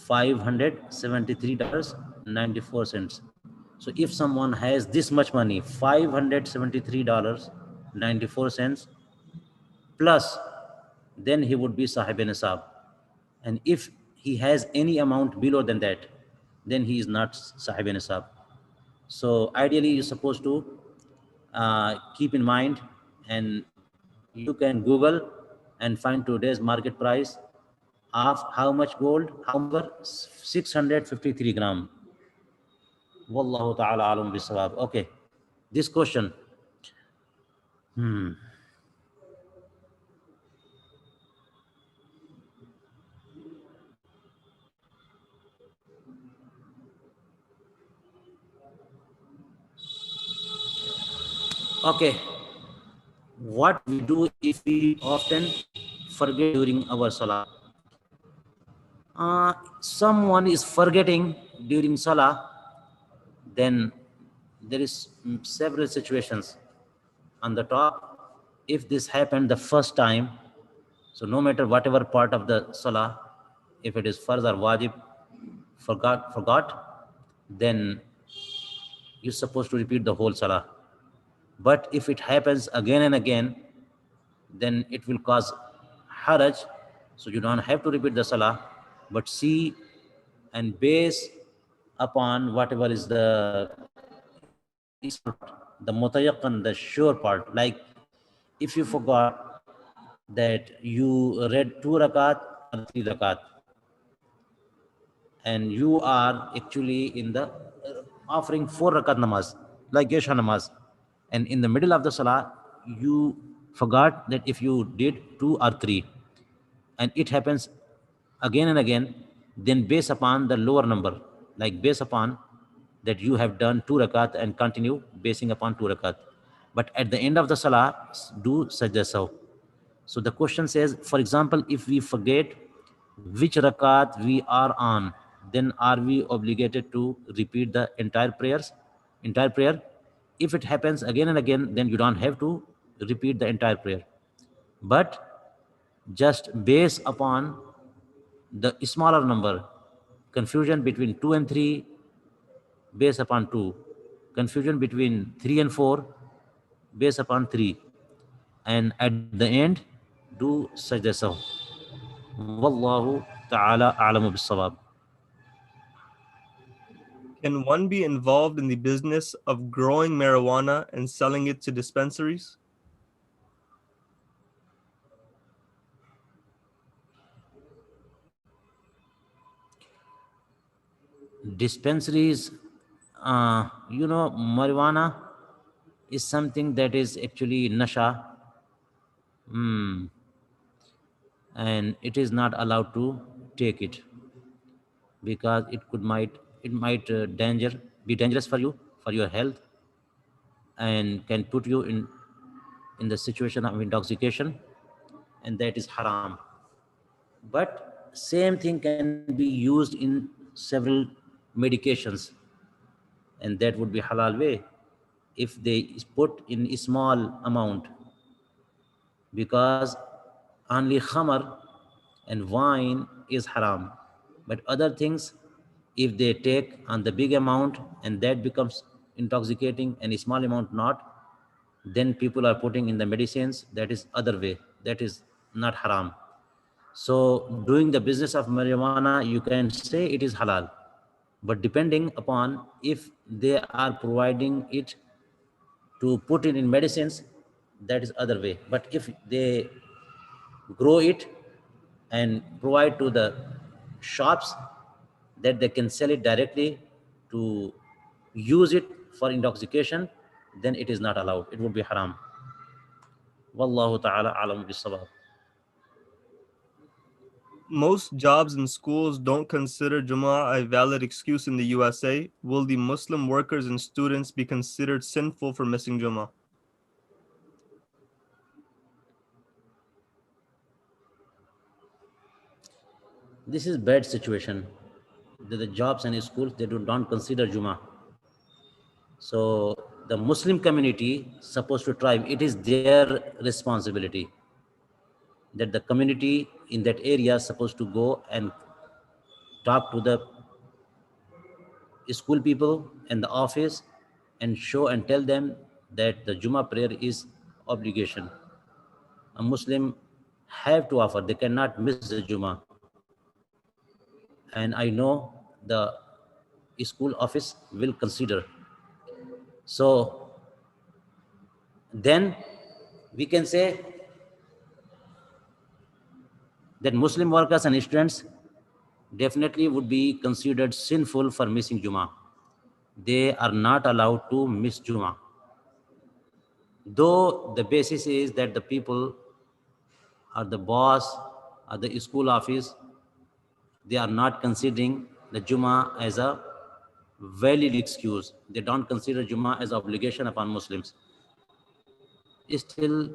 $573.94. So if someone has this much money, $573.94 plus, then he would be Sahib Nisab. And if he has any amount below than that, then he is not Sahib Nisab. So ideally, you're supposed to keep in mind, and you can Google and find today's market price of how much gold, how much silver, 653 gram. Wallahu ta'ala alam bisawab. Okay, this question. Hmm. Okay, what we do if we often forget during our salah? Someone is forgetting during salah, then there is several situations. On the top, if this happened the first time, so no matter whatever part of the salah, if it is farz or wajib, forgot, then you're supposed to repeat the whole salah. But if it happens again and again, then it will cause haraj. So you don't have to repeat the salah, but see and base upon whatever is the the mutayaqqan, the sure part. Like if you forgot that you read 2 rakat or 3 rakat, and you are actually in the offering 4 rakat namaz, like Yesha namaz, and in the middle of the salah, you forgot that if you did 2 or 3, and it happens again and again, then base upon the lower number, like base upon that you have done 2 rakat and continue basing upon 2 rakat. But at the end of the salah, do sajda saw. So the question says, for example, if we forget which rakat we are on, then are we obligated to repeat the entire prayer? If it happens again and again, then you don't have to repeat the entire prayer. But just base upon the smaller number, confusion between 2 and 3, base upon 2, confusion between 3 and 4, base upon 3, and at the end, do sajda saw. Wallahu ta'ala a'lamu bis-sawab. Can one be involved in the business of growing marijuana and selling it to dispensaries? Dispensaries, marijuana is something that is actually nasha, and it is not allowed to take it, because it might be dangerous for you, for your health, and can put you in the situation of intoxication, and that is haram. But same thing can be used in several medications, and that would be halal way if they put in a small amount, because only khamar and wine is haram. But other things, if they take on the big amount and that becomes intoxicating and a small amount not, then people are putting in the medicines, that is other way, that is not haram. So doing the business of marijuana, you can say it is halal, but depending upon if they are providing it to put it in medicines, that is other way. But if they grow it and provide to the shops that they can sell it directly to use it for intoxication, then it is not allowed, it would be haram. Wallahu ta'ala alam bisawab. Most jobs and schools don't consider Jumu'ah a valid excuse in the USA. Will the Muslim workers and students be considered sinful for missing Jumu'ah? This is bad situation. The jobs and schools, they do not consider Juma. So the Muslim community supposed to try. It is their responsibility that the community in that area is supposed to go and talk to the school people and the office and show and tell them that the Juma prayer is obligation. A Muslim have to offer. They cannot miss the Juma. And I know the school office will consider. So then we can say that Muslim workers and students definitely would be considered sinful for missing Juma. They are not allowed to miss Juma. Though the basis is that the people or the boss or the school office, they are not considering the Juma as a valid excuse. They don't consider Juma as obligation upon Muslims. Still,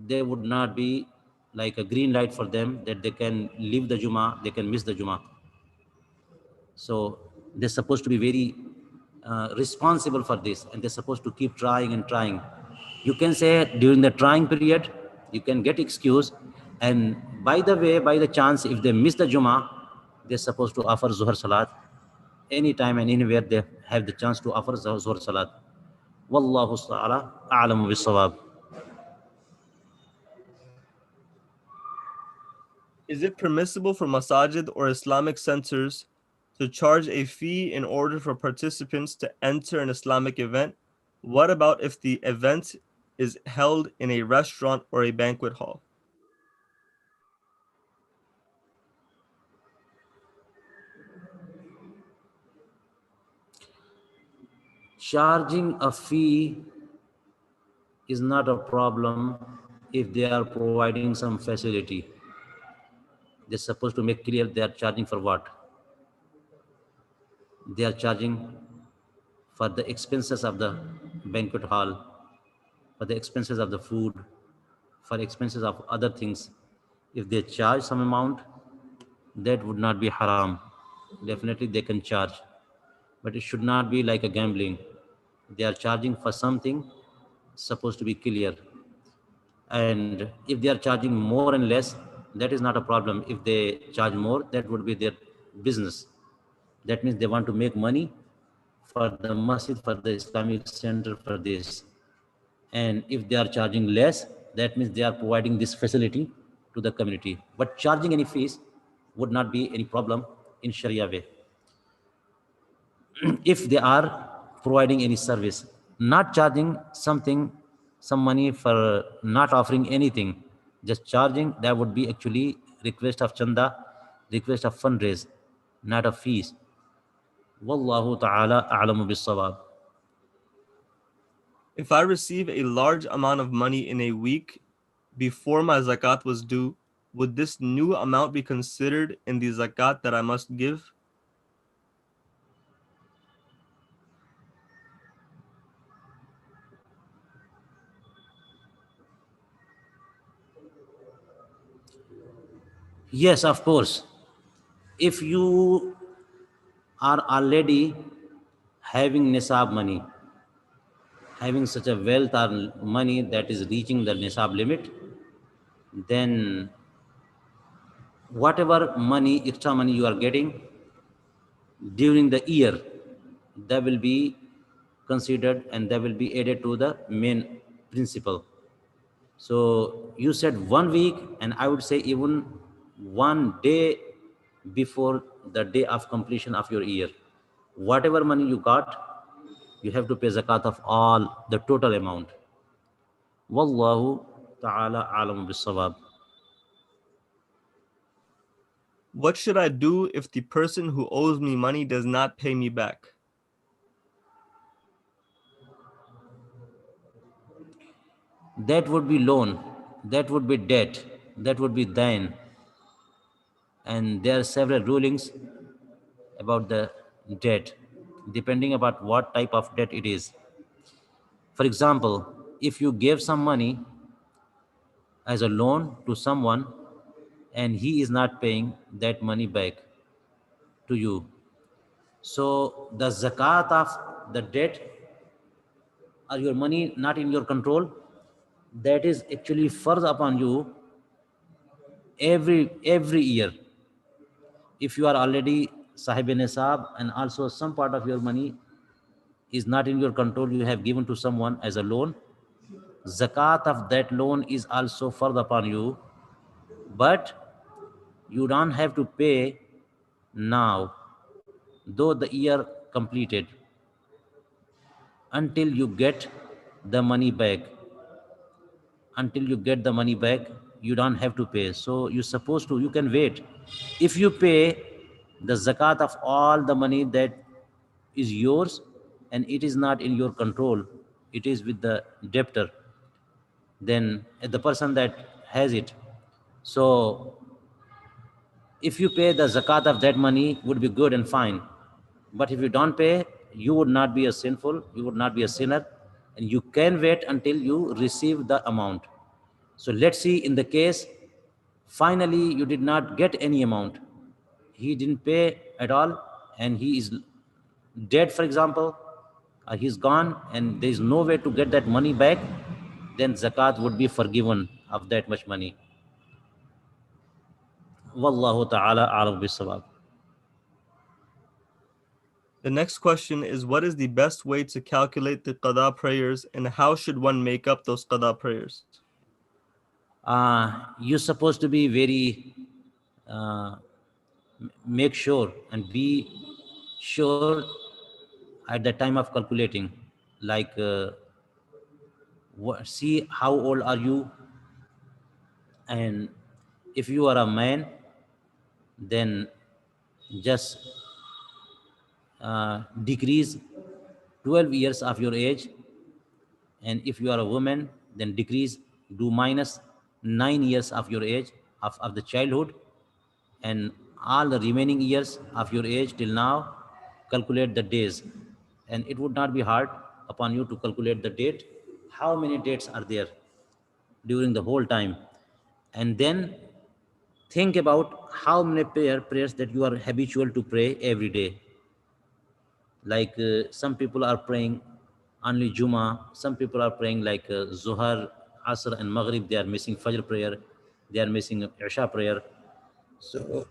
there would not be like a green light for them that they can leave the Juma, they can miss the Juma. So they're supposed to be very responsible for this, and they're supposed to keep trying and trying. You can say during the trying period, you can get excuse, and by the way, by the chance, if they miss the Juma, they're supposed to offer Zuhr Salat anytime and anywhere they have the chance to offer Zuhr Salat. Wallahu ta'ala a'lamu bis-sawab. Is it permissible for masajid or Islamic centers to charge a fee in order for participants to enter an Islamic event? What about if the event is held in a restaurant or a banquet hall? Charging a fee is not a problem if they are providing some facility. They're supposed to make clear they are charging for what. They are charging for the expenses of the banquet hall, for the expenses of the food, for expenses of other things. If they charge some amount, that would not be haram. Definitely they can charge, but it should not be like a gambling. They are charging for something supposed to be clear. And if they are charging more and less, that is not a problem. If they charge more, that would be their business. That means they want to make money for the masjid, for the Islamic center, for this. And if they are charging less, that means they are providing this facility to the community. But charging any fees would not be any problem in Sharia way. If they are providing any service, not charging something, some money for not offering anything, just charging, that would be actually request of chanda, request of fundraise, not of fees. Wallahu ta'ala a'lamu bis-sawab. If I receive a large amount of money in a week before my zakat was due, would this new amount be considered in the zakat that I must give? Yes, of course. If you are already having nisab money, having such a wealth or money that is reaching the nisab limit, then whatever money, extra money you are getting during the year, that will be considered and that will be added to the main principle. So you said 1 week, and I would say even 1 day before the day of completion of your year. Whatever money you got, you have to pay zakat of all the total amount. Wallahu ta'ala alam bis-sawab. What should I do if the person who owes me money does not pay me back? That would be loan, that would be debt, that would be dain. and there are several rulings about the debt, depending about what type of debt it is. For example, if you give some money as a loan to someone and he is not paying that money back to you, so the zakat of the debt or your money not in your control, that is actually further upon you every year. If you are already sahib nisab and also some part of your money is not in your control, you have given to someone as a loan, zakat of that loan is also further upon you, but you don't have to pay now, though the year completed, until you get the money back. Until you get the money back, you don't have to pay. So you're supposed to, you can wait. If you pay the zakat of all the money that is yours and it is not in your control, it is with the debtor, then the person that has it. So if you pay the zakat of that money would be good and fine. But if you don't pay, you would not be a sinful, you would not be a sinner, and you can wait until you receive the amount. So let's see in the case, finally you did not get any amount. He didn't pay at all and he is dead, for example, he's gone and there is no way to get that money back, then zakat would be forgiven of that much money. Wallahu ta'ala a'lam bis-sawab. The next question is, what is the best way to calculate the qadha prayers and how should one make up those qadha prayers? You're supposed to be very make sure and be sure at the time of calculating, like see how old are you, and if you are a man, then just decrease 12 years of your age, and if you are a woman, then decrease, do minus 9 years of your age of the childhood, and all the remaining years of your age till now, calculate the days. And it would not be hard upon you to calculate the date, how many dates are there during the whole time. And then think about how many prayers that you are habitual to pray every day. Like some people are praying only Juma, some people are praying like Zuhar, Asr, and Maghrib. They are missing Fajr prayer, they are missing Isha prayer. So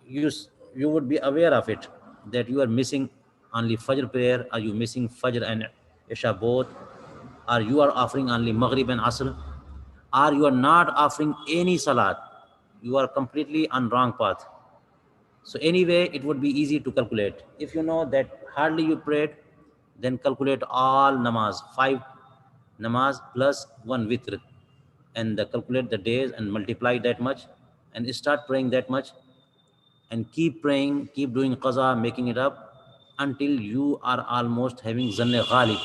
you would be aware of it that you are missing only Fajr prayer. Are you missing Fajr and Isha both? Or you are offering only Maghrib and Asr? Or you are not offering any Salat? You are completely on wrong path. So anyway, it would be easy to calculate. If you know that hardly you prayed, then calculate all namaz, 5 namaz plus one witr, and calculate the days and multiply that much, and start praying that much, and keep praying, keep doing qaza, making it up until you are almost having zanne ghalib.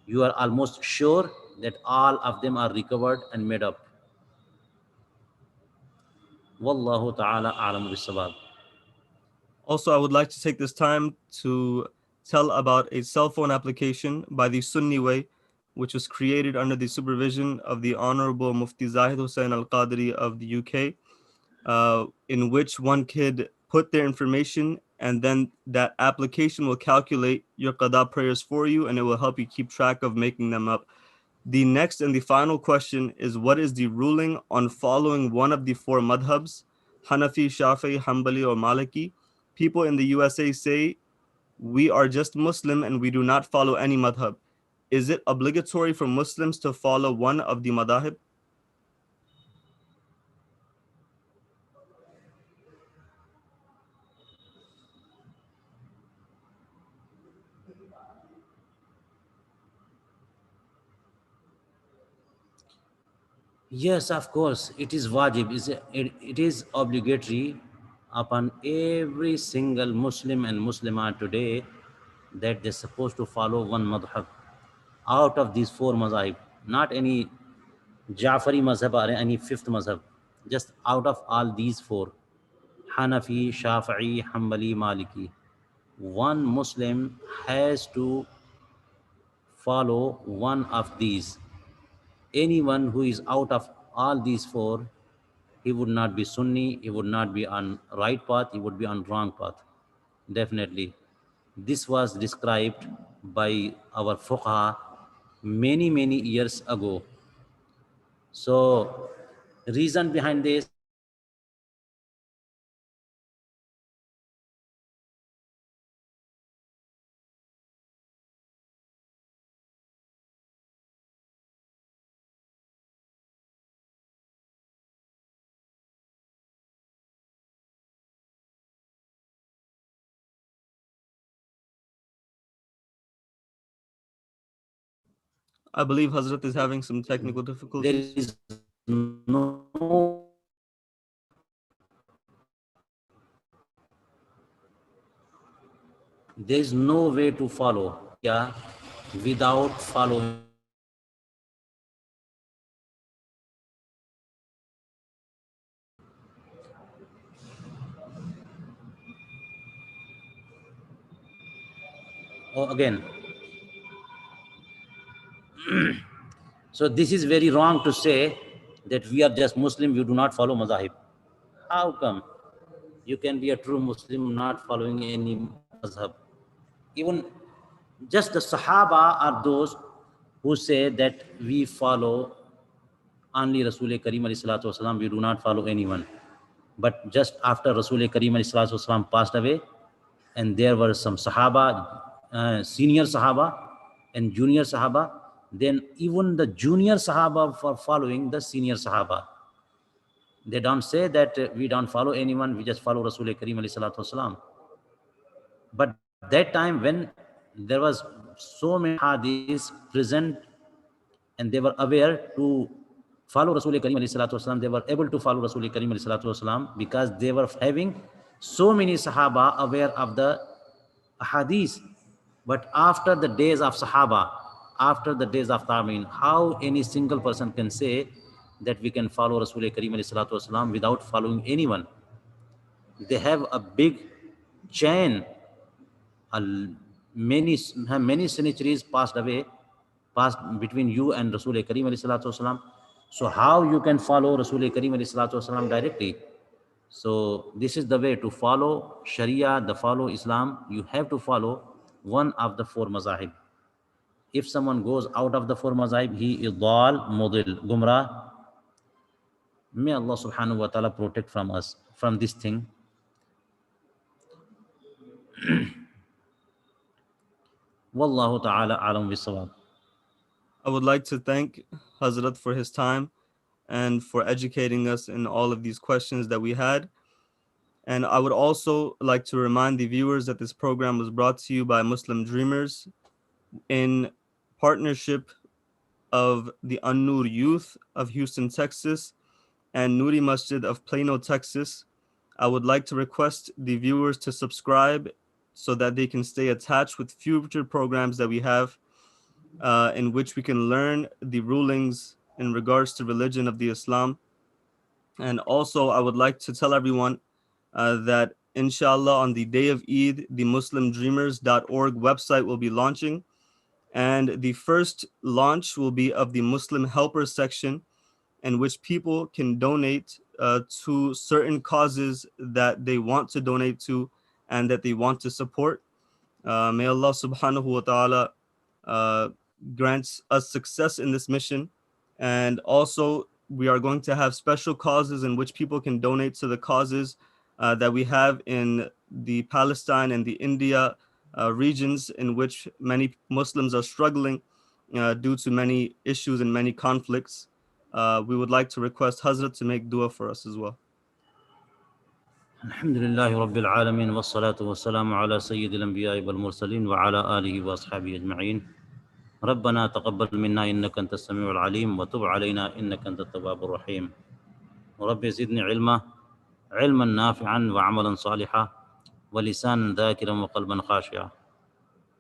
You are almost sure that all of them are recovered and made up. Wallahu ta'ala a'lam bis-sawab. Also, I would like to take this time to tell about a cell phone application by the Sunni Way, which was created under the supervision of the Honorable Mufti Zahid Hussain Al-Qadiri of the UK, in which one could put their information and then that application will calculate your qada prayers for you and it will help you keep track of making them up. The next and the final question is, what is the ruling on following one of the four madhabs, Hanafi, Shafi'i, Hanbali, or Maliki? People in the USA say we are just Muslim and we do not follow any madhab. Is it obligatory for Muslims to follow one of the madhab? Yes, of course, it is wajib. It is obligatory upon every single Muslim and Muslimah today that they're supposed to follow one madhab out of these four mazahib, not any Jafari mazhab or any fifth mazhab, just out of all these four. Hanafi, Shafi'i, Hanbali, Maliki. One Muslim has to follow one of these. Anyone who is out of all these four, he would not be Sunni, he would not be on right path, he would be on wrong path. Definitely. This was described by our fuqaha many, many years ago. So, reason behind this, I believe Hazrat is having some technical there difficulties. is no way to follow Sharia without following. Oh, again. So this is very wrong to say that we are just Muslim, we do not follow mazahib. How come? You can be a true Muslim not following any mazhab. Even just the Sahaba are those who say that we follow only Rasul Kareem alayhi salatu wasalam, we do not follow anyone. But just after Rasul Kareem alayhi salatu wasalam passed away, and there were some Sahaba, senior Sahaba and junior Sahaba, then even the junior Sahaba for following the senior Sahaba. They don't say that we don't follow anyone, we just follow Rasul Kareem alayhi salatu wasalam. But that time when there was so many hadiths present and they were aware to follow Rasul Kareem alayhi salatu wasalam, they were able to follow Rasul Kareem alayhi salatu wasalam because they were having so many Sahaba aware of the hadith. But after the days of Sahaba, after the days of Tabi'in, how any single person can say that we can follow Rasul Kareem alayhi salatu wasalam without following anyone? They have a big chain. Many centuries passed away, passed between you and Rasul Kareem alayhi salatu wasalam. So how you can follow Rasul Kareem alayhi salatu wasalam directly? So this is the way to follow Sharia, the follow Islam. You have to follow one of the four mazahib. If someone goes out of the four mazahib, he is dal, mudil, gumrah. May Allah subhanahu wa ta'ala protect from us from this thing. Wallahu ta'ala alam bisawab. I would like to thank Hazrat for his time and for educating us in all of these questions that we had. And I would also like to remind the viewers that this program was brought to you by Muslim Dreamers in partnership of the Al-Noor Youth of Houston, Texas, and Noori Masjid of Plano, Texas. I would like to request the viewers to subscribe so that they can stay attached with future programs that we have in which we can learn the rulings in regards to religion of the Islam. And also, I would like to tell everyone that inshallah on the day of Eid, the muslimdreamers.org website will be launching. And the first launch will be of the Muslim helpers section, in which people can donate to certain causes that they want to donate to and that they want to support. May Allah subhanahu wa ta'ala uh, grants us success in this mission. And also, we are going to have special causes in which people can donate to the causes that we have in the Palestine and the India regions in which many Muslims are struggling due to many issues and many conflicts. We would like to request Hazrat to make dua for us as well. الحمد لله رب العالمين والصلاة والسلام على سيد الأنبياء والمرسلين وعلى آله وأصحابه أجمعين. ربنا تقبل منا إنك أنت السميع العليم وتب علينا إنك أنت التواب الرحيم. رب زدني علما، علما نافعا وعملا صالحا ولسانا ذاكرا وقلبا خاشعا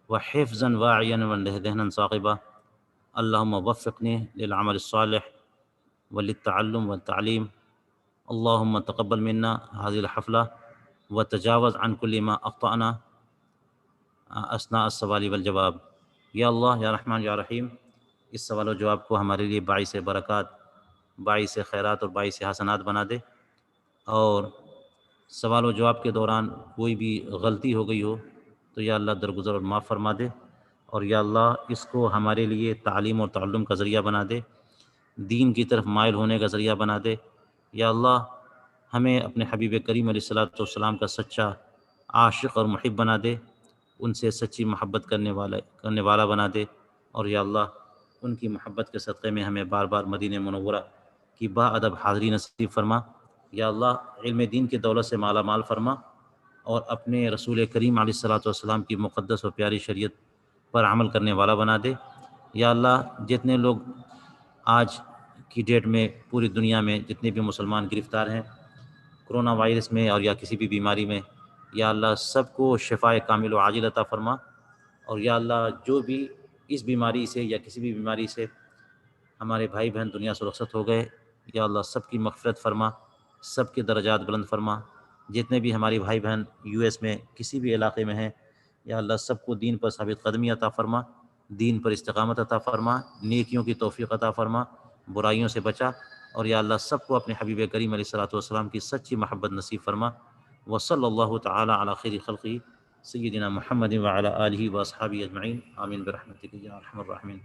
وحفظا واعيا وذهنا صاقبا. اللهم وفقني للعمل الصالح وللتعلم والتعليم. اللهم تقبل منا هذه الحفلة व तजावज़ अन कुल्लि मा अख्ताना असना सवाल वल जवाब। या अल्लाह या रहमान या रहीम, इस सवाल व जवाब को हमारे लिए बाइस बरक़ात, बाइस खैरात और बाइस हसनात बना दे। और सवाल व जवाब के दौरान कोई भी गलती हो गई हो तो या अल्लाह दरगुज़र और माफ़ फरमा दे। और या अल्लाह इसको हमारे लिए तालीम और तअल्लुम का ज़रिया बना दे, दीन की तरफ माइल होने का ज़रिया बना दे। या अल्लाह हमें अपने हबीब करीम अलैहिस्सलातु वस्सलाम का सच्चा आशिक़ और मुहिब बना दे, उनसे सच्ची मोहब्बत करने वाला बना दे। और या अल्लाह उनकी मोहब्बत के सदक़े में हमें बार बार मदीने मुनव्वरा की बाअदब हाज़री नसीब फ़रमा। या अल्लाह इल्म दीन की दौलत से माला माल फ़रमा और अपने रसूल करीम अलैहिस्सलातु वस्सलाम की मुक़द्दस और प्यारी शरीयत पर अमल करने वाला बना दे। या अल्लाह जितने लोग आज की डेट में पूरी दुनिया में जितने भी मुसलमान गिरफ़्तार हैं कोरोना वायरस में और या किसी भी बीमारी में, या अल्लाह सबको शिफ़ाए कामिल व आजिल अता फ़रमा। और या अल्लाह जो भी इस बीमारी से या किसी भी बीमारी से हमारे भाई बहन दुनिया से रुखसत हो गए, या अल्लाह सबकी मग़फ़िरत फ़रमा, सबके दर्जात बुलंद फ़रमा। जितने भी हमारे भाई बहन यूएस में किसी भी इलाक़े में हैं, या अल्लाह सबको दीन पर साबित क़दमी अता फ़रमा, दीन पर इस्तिक़ामत अता फ़रमा, नेकियों की तौफ़ीक़ अता फ़रमा, बुराइयों से बचा। और या अल्लाह सबको अपने हबीब करीम अलैहिस्सलातु वस्सलाम की सच्ची मोहब्बत नसीब फ़रमा। व सल्लल्लाहु तआला अला खैरि खल्क़िही सय्यिदिना मुहम्मदिन व अला आलिहि व अस्हाबिहि अजमईन। आमीन बिरहमतिका या अरहमर राहिमीन।